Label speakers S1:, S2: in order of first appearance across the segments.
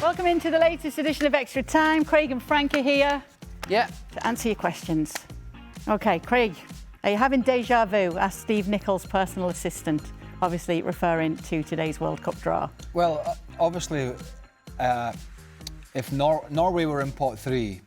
S1: Welcome into the latest edition of Extra Time. Craig and Frank are here.
S2: Yeah.
S1: To answer your questions. OK, Craig, are you having déjà vu? Asked Steve Nicholls' personal assistant, obviously referring to today's World Cup draw.
S3: Well, obviously, if Norway were in pot 3,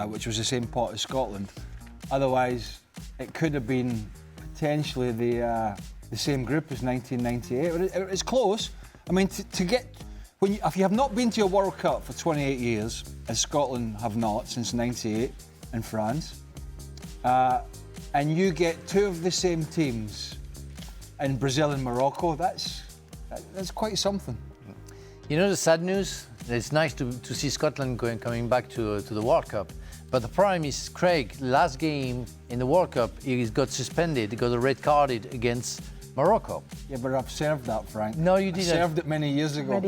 S3: which was the same pot as Scotland, otherwise it could have been potentially the same group as 1998. It's close. I mean, to get if you have not been to a World Cup for 28 years, as Scotland have not since '98 in France, and you get two of the same teams in Brazil and Morocco, that's quite something.
S2: You know the sad news? It's nice to see Scotland coming back to the World Cup. But the problem is, Craig, last game in the World Cup, he got suspended. He got a red carded against Morocco.
S3: Yeah, but I've served that, Frank.
S2: No, you didn't.
S3: I served it many years ago.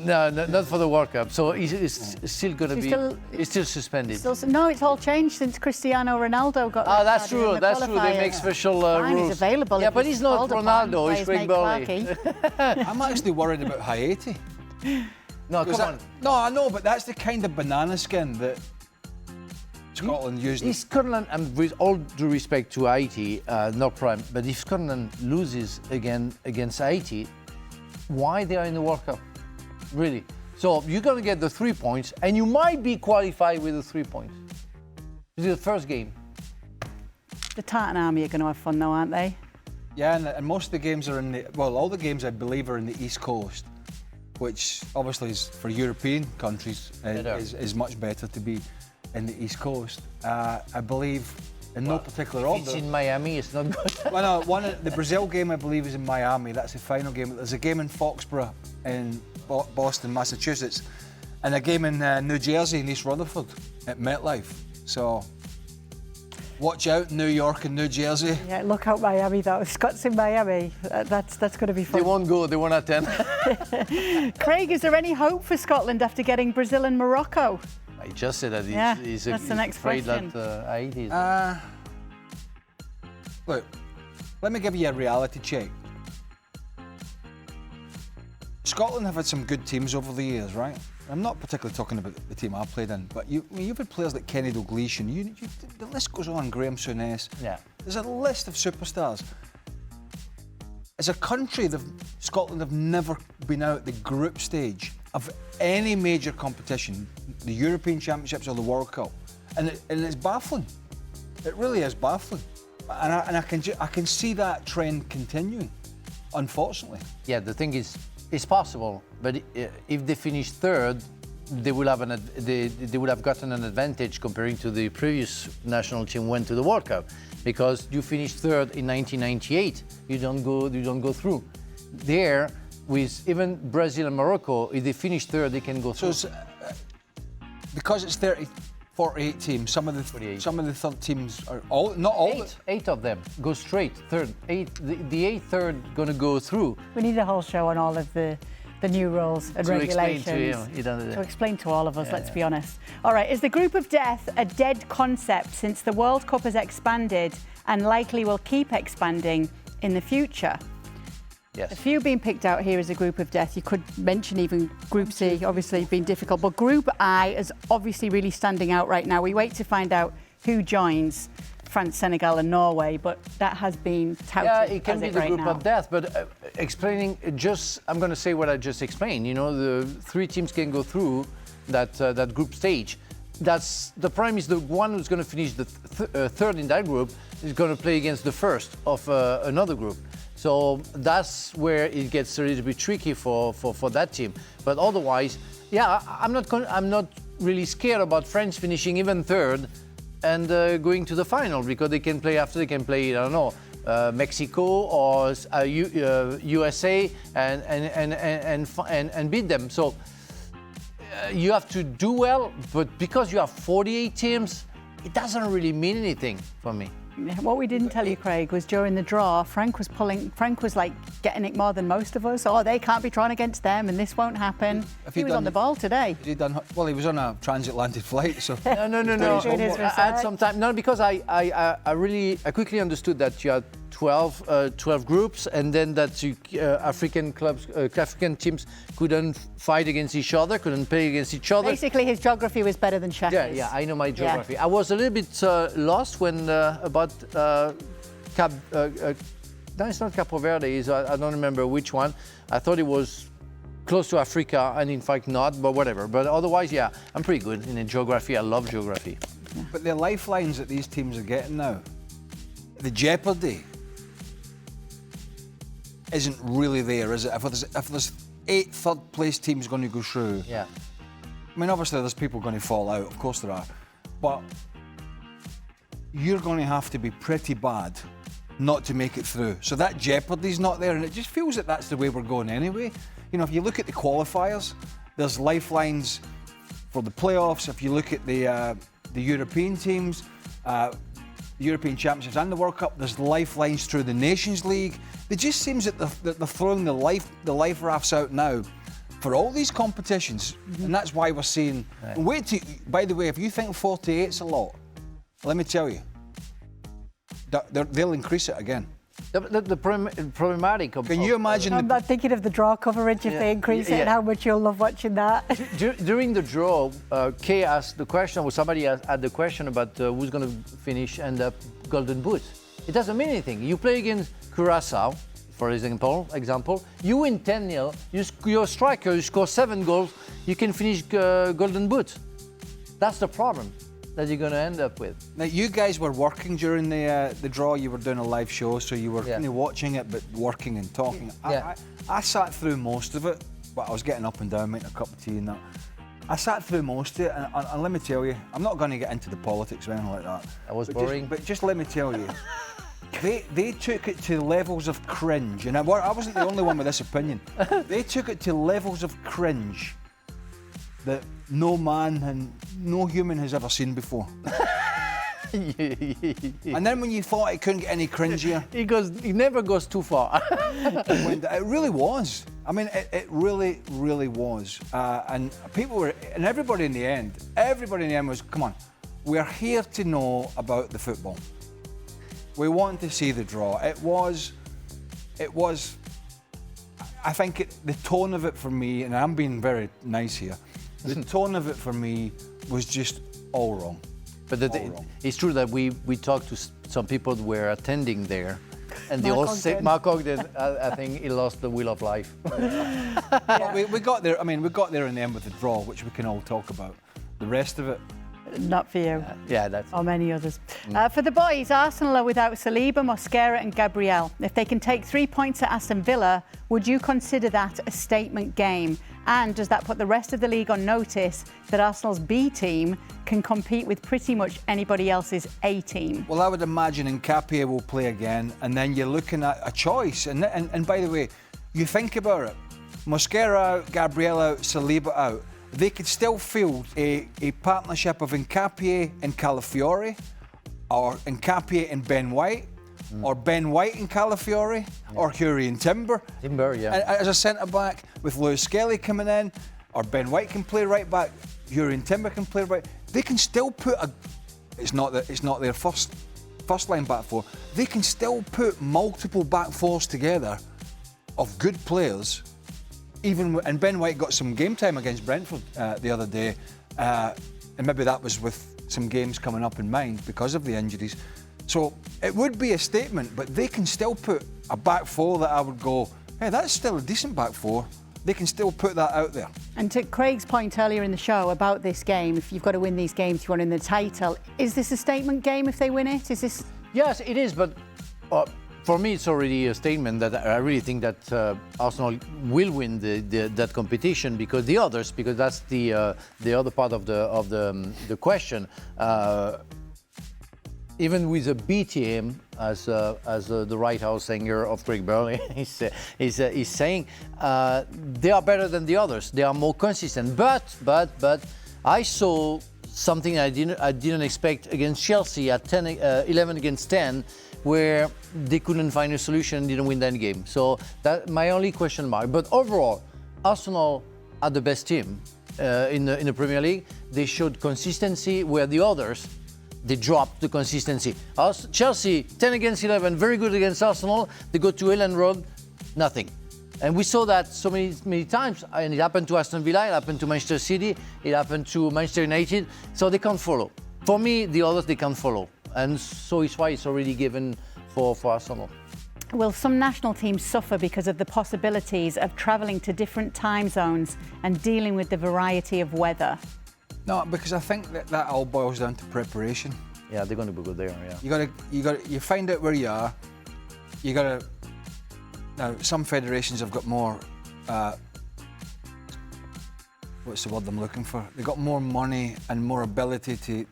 S2: No, not for the World Cup. So he's still going to be. He's still suspended.
S1: No, it's all changed since Cristiano Ronaldo got.
S2: Oh, that's true. That's true. They make special rules.
S1: He's available.
S2: Yeah, but he's not Ronaldo. He's Craig Burley.
S3: I'm actually worried about Haiti.
S2: No, come on.
S3: No, I know, but that's the kind of banana skin that Scotland usually.
S2: If Scotland, and with all due respect to Haiti, no problem, but if Scotland loses again against Haiti, why they are in the World Cup? Really? So you're going to get the 3 points, and you might be qualified with the 3 points. This is the first game.
S1: The Tartan Army are going to have fun, though, aren't they?
S3: Yeah, and most of the games are in the. Well, all the games I believe are in the East Coast, which obviously is for European countries is much better to be in the East Coast. I believe in no particular order.
S2: If it's in Miami, it's not good.
S3: Well, no, the Brazil game I believe is in Miami. That's the final game. There's a game in Foxborough in Boston, Massachusetts, and a game in New Jersey in East Rutherford at MetLife. So watch out, New York and New Jersey.
S1: Yeah, look out Miami though. Scots in Miami. That's going to be fun.
S2: They won't go. They won't attend.
S1: Craig, is there any hope for Scotland after getting Brazil and Morocco?
S2: I just said that he's
S1: the next
S2: afraid
S1: question.
S2: that Haiti is.
S3: Look, let me give you a reality check. Scotland have had some good teams over the years, right? I'm not particularly talking about the team I played in, but you've had players like Kenny Dalglish, and the list goes on, Graham Souness.
S2: Yeah.
S3: There's a list of superstars. As a country, Scotland have never been out the group stage of any major competition, the European Championships or the World Cup, and it's baffling. It really is baffling, and I can see that trend continuing, unfortunately.
S2: Yeah, the thing is, it's possible, but if they finish third, they will have they would have gotten an advantage comparing to the previous national team went to the World Cup, because you finished third in 1998, you don't go through. There, with even Brazil and Morocco, if they finish third, they can go through.
S3: So because it's 48 teams, some of the third teams are not all.
S2: Eight of them go straight third. The eighth third gonna go through.
S1: We need a whole show on all of the new rules and regulations. To explain to all of us, let's be honest. All right, is the group of death a dead concept since the World Cup has expanded and likely will keep expanding in the future?
S2: Yes.
S1: A few being picked out here as a group of death. You could mention even Group C, obviously being difficult, but Group I is obviously really standing out right now. We wait to find out who joins France, Senegal and Norway, but that has been touted.
S2: Yeah, it can be the group
S1: now.
S2: of death, but explaining I'm going to say what I just explained. You know, the 3 teams can go through that group stage. That's the problem is the one who's going to finish the third in that group is going to play against the first of another group. So that's where it gets a little bit tricky for that team. But otherwise, yeah, I'm not really scared about France finishing even third and going to the final, because they can play after. They can play, I don't know, Mexico or USA and beat them. So you have to do well, but because you have 48 teams, it doesn't really mean anything for me.
S1: What we didn't tell you, Craig, was during the draw, Frank was like getting it more than most of us. Oh, they can't be drawn against them and this won't happen. He was on the ball today.
S3: Well, he was on a transatlantic flight, so...
S2: No. I had some time. No, because I quickly understood that you had 12 groups, and then that African clubs, African teams couldn't fight against each other, couldn't play against each other.
S1: Basically, his geography was better than Sheffield.
S2: Yeah, I know my geography. I was a little bit lost when about no, it's not Capo Verde. I don't remember which one. I thought it was close to Africa, and in fact not, but whatever. But otherwise, yeah, I'm pretty good in geography. I love geography.
S3: But the lifelines that these teams are getting now, the jeopardy isn't really there, is it? If there's 8 third-place teams going to go through,
S2: yeah.
S3: I mean, obviously there's people going to fall out. Of course there are, but you're going to have to be pretty bad not to make it through. So that jeopardy's not there, and it just feels that that's the way we're going anyway. You know, if you look at the qualifiers, there's lifelines for the playoffs. If you look at the European teams, the European Championships and the World Cup, there's lifelines through the Nations League. It just seems that they're throwing the life rafts out now for all these competitions, and that's why we're seeing. Right. By the way, if you think 48's a lot, let me tell you, they'll increase it again.
S2: The problematic of...
S3: Can you imagine...
S1: I'm not thinking of the draw coverage if they increase it and how much you'll love watching that.
S2: During the draw, Kay asked the question, or somebody had the question about who's going to finish and Golden Boot. It doesn't mean anything. You play against Curaçao, for example, you win 10-0, you're a striker, you score 7 goals, you can finish Golden Boot. That's the problem that you're going to end up with.
S3: Now, you guys were working during the draw. You were doing a live show, so you were kind of watching it, but working and talking.
S2: Yeah.
S3: I sat through most of it, but I was getting up and down, making a cup of tea and that. I sat through most of it, and let me tell you, I'm not going to get into the politics or anything like that.
S2: That was boring.
S3: But just let me tell you, they took it to levels of cringe, and I wasn't the only one with this opinion. They took it to levels of cringe that no man and no human has ever seen before. And then when you thought it couldn't get any cringier,
S2: he never goes too far.
S3: It really was. I mean, it really, really was. And everybody in the end was, come on, we're here to know about the football. We want to see the draw. It was. I think the tone of it for me, and I'm being very nice here. The tone of it for me was just all wrong.
S2: But it's true that we talked to some people who were attending there, and they all say Mark Ogden. I think he lost the will of life.
S3: Yeah. We got there. I mean, we got there in the end with the draw, which we can all talk about. The rest of it,
S1: not for you.
S2: Yeah, that's.
S1: Or many others. For the boys, Arsenal are without Saliba, Mosquera and Gabriel. If they can take 3 points at Aston Villa, would you consider that a statement game? And does that put the rest of the league on notice that Arsenal's B team can compete with pretty much anybody else's A team?
S3: Well, I would imagine Nkapie will play again, and then you're looking at a choice. And by the way, you think about it. Mosquera out, Gabriel out, Saliba out. They could still field a partnership of Nkapie and Calafiori, or Nkapie and Ben White, or Ben White and Calafiori, or Huri and Timber.
S2: Timber, yeah.
S3: As a centre-back, with Lewis Skelly coming in, or Ben White can play right-back, Huri and Timber can play right. They can still put it's not their first line back four. They can still put multiple back fours together of good players. And Ben White got some game time against Brentford the other day, and maybe that was with some games coming up in mind because of the injuries. So it would be a statement, but they can still put a back four that I would go, hey, that's still a decent back four. They can still put that out there.
S1: And to Craig's point earlier in the show about this game, if you've got to win these games, you want to win the title. Is this a statement game if they win it? Is this?
S2: Yes, it is, but for me, it's already a statement that I really think that Arsenal will win that competition because that's the other part of the question. Even with a B team, as the right house singer of Craig Burley he's saying, they are better than the others. They are more consistent. But I saw something I didn't expect against Chelsea at 11 against 10, where they couldn't find a solution and didn't win that game. So that's my only question mark. But overall, Arsenal are the best team in the Premier League. They showed consistency where the others they drop the consistency. Chelsea, 10 against 11, very good against Arsenal. They go to Elland Road, nothing. And we saw that so many times. And it happened to Aston Villa, it happened to Manchester City, it happened to Manchester United. So they can't follow. For me, the others, they can't follow. And so it's why it's already given for Arsenal.
S1: Will some national teams suffer because of the possibilities of travelling to different time zones and dealing with the variety of weather?
S3: No, because I think that all boils down to preparation.
S2: Yeah, they're going to be good there. Yeah.
S3: You find out where you are. You got to. Now, some federations have got more. What's the word I'm looking for? They've got more money and more ability to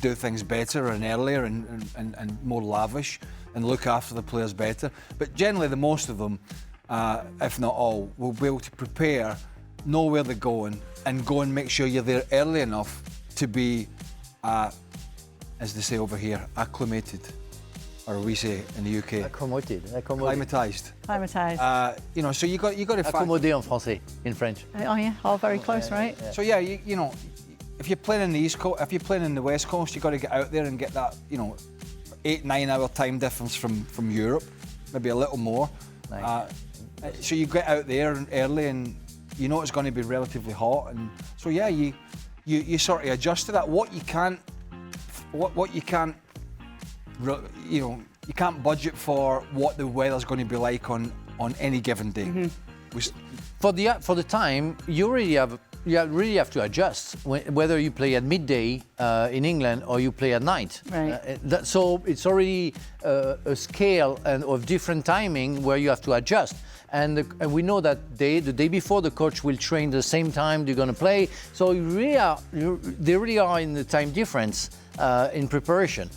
S3: do things better and earlier and more lavish and look after the players better. But generally, the most of them, if not all, will be able to prepare, know where they're going, and go and make sure you're there early enough to be, as they say over here, acclimated, or we say in the UK, acclimatised. You know, so you got to.
S2: Accommodé en français, in French.
S1: Oh yeah, all very close, right?
S3: Yeah. So yeah, you know, if you're playing in the East Coast, if you're playing in the West Coast, you got to get out there and get that, you know, 8-9 hour time difference from Europe, maybe a little more. Nice. So you get out there early, and you know it's going to be relatively hot, and so yeah, you sort of adjust to that. What you can't, you know, you can't budget for what the weather's going to be like on any given day.
S2: Mm-hmm. For the time, you really have to adjust whether you play at midday in England or you play at night.
S1: Right.
S2: So it's already a scale of different timing where you have to adjust. And we know that the day before, the coach will train the same time they're going to play. So they really are in the time difference in preparation.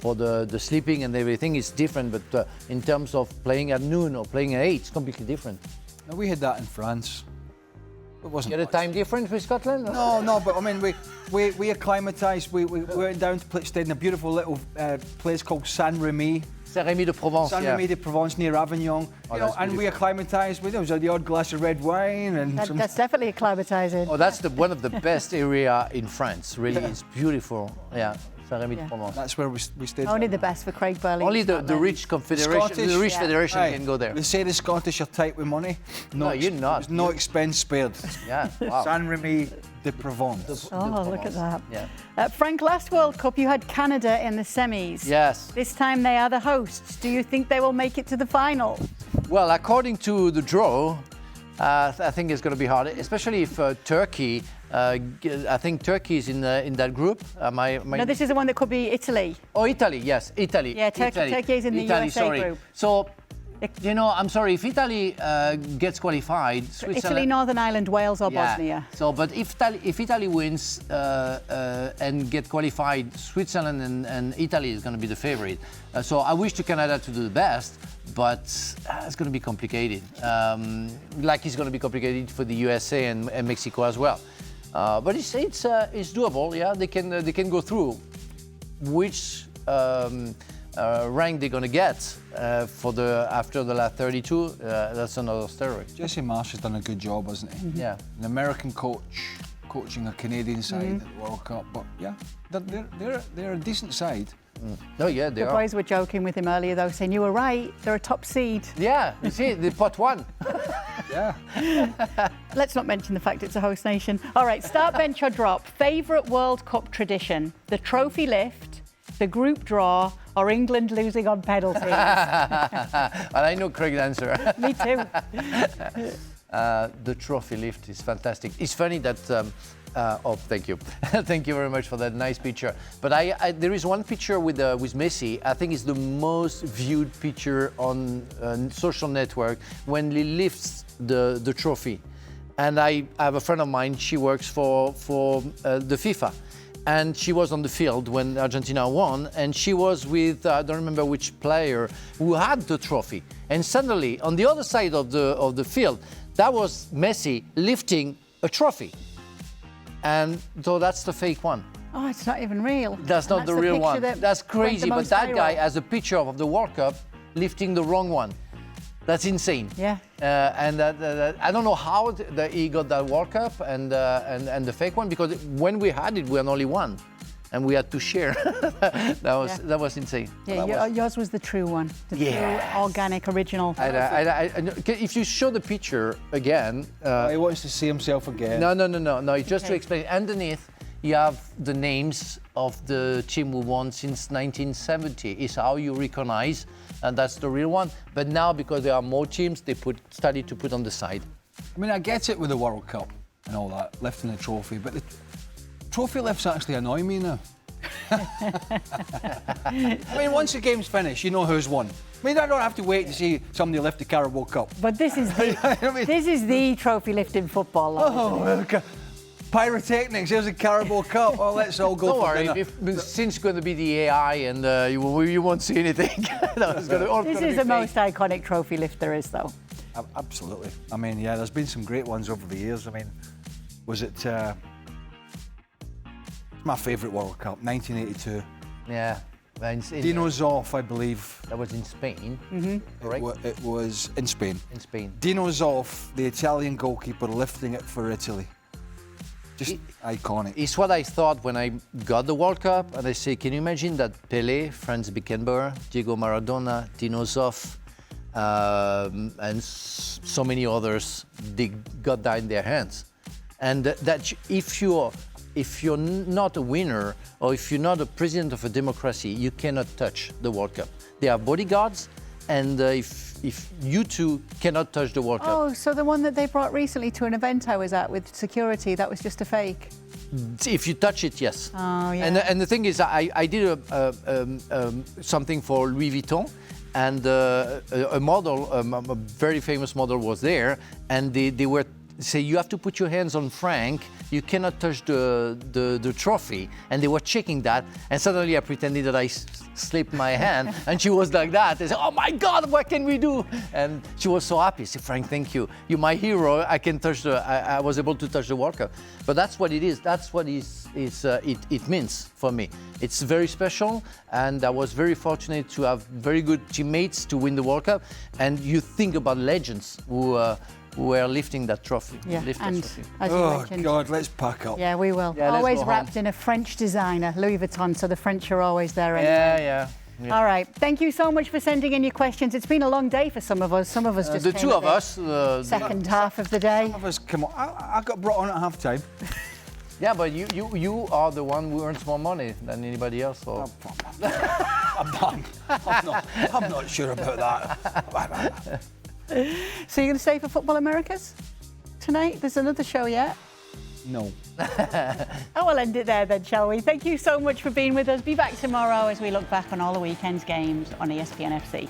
S2: For the sleeping and everything is different, but in terms of playing at noon or playing at 8, it's completely different.
S3: Now, we had that in France. It wasn't.
S2: You had a time difference with Scotland?
S3: No, but I mean, we acclimatised. We went down to stayed in a beautiful little place called Saint-Rémy.
S2: Saint-Rémy de Provence.
S3: Saint-Rémy de Provence near Avignon. And we acclimatised. There was the odd glass of red wine and
S1: that's definitely acclimatising.
S2: Oh, that's one of the best area in France. Really, it's beautiful. Yeah. Saint-Rémy de Provence.
S3: That's where we stayed.
S1: Only the best for Craig Burley.
S2: Only the rich confederation, the rich federation can go there.
S3: They say the Scottish are tight with money.
S2: No, you're not.
S3: There's no expense spared.
S2: Yeah, wow.
S3: Saint-Rémy de Provence.
S1: Look at that.
S2: Yeah.
S1: Frank, last World Cup you had Canada in the semis.
S2: Yes.
S1: This time they are the hosts. Do you think they will make it to the final?
S2: Well, according to the draw, I think it's going to be hard, especially if Turkey. I think Turkey is in that group.
S1: No, this is the one that could be Italy.
S2: Oh, Italy, yes, Italy.
S1: Yeah, Turkey is in the USA group.
S2: So, you know, I'm sorry, if Italy gets qualified, Switzerland...
S1: Italy, Northern Ireland, Wales or
S2: yeah.
S1: Bosnia.
S2: So, but if Italy wins and get qualified, Switzerland and Italy is going to be the favorite. So I wish to Canada to do the best, but it's going to be complicated. Like it's going to be complicated for the USA and Mexico as well. But it's doable. Yeah, they can go through. Which rank they're going to get after the last 32? That's another story.
S3: Jesse Marsh has done a good job, hasn't he?
S2: Mm-hmm. Yeah,
S3: an American coach coaching a Canadian side at the World Cup. But yeah, they're a decent side.
S2: Oh yeah, they are.
S1: The boys were joking with him earlier, though, saying you were right. They're a top seed.
S2: Yeah, you see, the pot one.
S3: Yeah.
S1: Let's not mention the fact it's a host nation. All right, start, bench or drop. Favourite World Cup tradition: the trophy lift, the group draw, or England losing on penalties?
S2: And I know Craig's answer.
S1: Me too.
S2: The trophy lift is fantastic. It's funny that. Oh, thank you. Thank you very much for that nice picture. But there is one picture with Messi. I think it's the most viewed picture on social network when he lifts the trophy. And I have a friend of mine. She works for the FIFA, and she was on the field when Argentina won. And she was with I don't remember which player who had the trophy. And suddenly, on the other side of the field, that was Messi lifting a trophy. And so that's the fake one.
S1: Oh, it's not even real.
S2: That's not the real one. That's crazy. But that guy has a picture of the World Cup lifting the wrong one. That's insane.
S1: Yeah.
S2: And I don't know how he got that World Cup and the fake one, because when we had it, we had only one. and we had to share. That was insane.
S1: Yeah, yours was the true one, the true organic original.
S2: If you show the picture again,
S3: he wants to see himself again.
S2: No. Just to explain, underneath you have the names of the team who won since 1970. Is how you recognize, and that's the real one. But now, because there are more teams, they started to put on the side.
S3: I mean, I get it with the World Cup and all that, lifting the trophy, but the trophy lifts actually annoy me now. I mean, once the game's finished, you know who's won. I mean, I don't have to wait to see somebody lift the Carabao Cup.
S1: But this is the, this is the trophy lifting football.
S3: Okay. Pyrotechnics, here's a Carabao Cup. Oh, let's all go for dinner.
S2: Since it's going to be the AI and you won't see anything.
S1: This is the most iconic trophy lift there is, though.
S3: Absolutely. I mean, yeah, there's been some great ones over the years. I mean, was it my favourite World Cup, 1982?
S2: Yeah.
S3: Dino Zoff, I believe.
S2: That was in Spain, right?
S3: It was in Spain.
S2: In Spain.
S3: Dino Zoff, the Italian goalkeeper, lifting it for Italy. Just iconic.
S2: It's what I thought when I got the World Cup, and I say, can you imagine that Pelé, Franz Beckenbauer, Diego Maradona, Dino Zoff, and so many others, they got that in their hands. And that if you're not a winner, or if you're not a president of a democracy, you cannot touch the World Cup. They are bodyguards, and if you two cannot touch the World Cup.
S1: Oh, so the one that they brought recently to an event I was at with security, that was just a fake?
S2: If you touch it, yes.
S1: Oh, yeah.
S2: And the thing is, I did something for Louis Vuitton, and a model, a very famous model was there, and they were say, you have to put your hands on Frank, you cannot touch the trophy. And they were checking that, and suddenly I pretended that I slipped my hand, and she was like that. They said, oh my God, what can we do? And she was so happy. I said, Frank, thank you. You're my hero. I can touch I was able to touch the World Cup. But that's what it is. That's what it means for me. It's very special, and I was very fortunate to have very good teammates to win the World Cup. And you think about legends who were lifting that trophy.
S1: Yeah, and
S2: trophy.
S1: as you mentioned,
S3: God, let's pack up.
S1: Yeah, we will.
S2: Yeah,
S1: always wrapped in a French designer, Louis Vuitton, so the French are always there.
S2: Yeah.
S1: All right. Thank you so much for sending in your questions. It's been a long day for some of us. Some of us just
S2: the
S1: came
S2: two of
S1: at
S2: us.
S1: second half of the day.
S3: Some of us come on. I got brought on at half time.
S2: Yeah, but you are the one who earns more money than anybody else. So.
S3: I'm not sure about that.
S1: So you're going to stay for Football Americas tonight? There's another show yet?
S3: No.
S1: Oh, we'll end it there then, shall we? Thank you so much for being with us. Be back tomorrow as we look back on all the weekend's games on ESPN FC.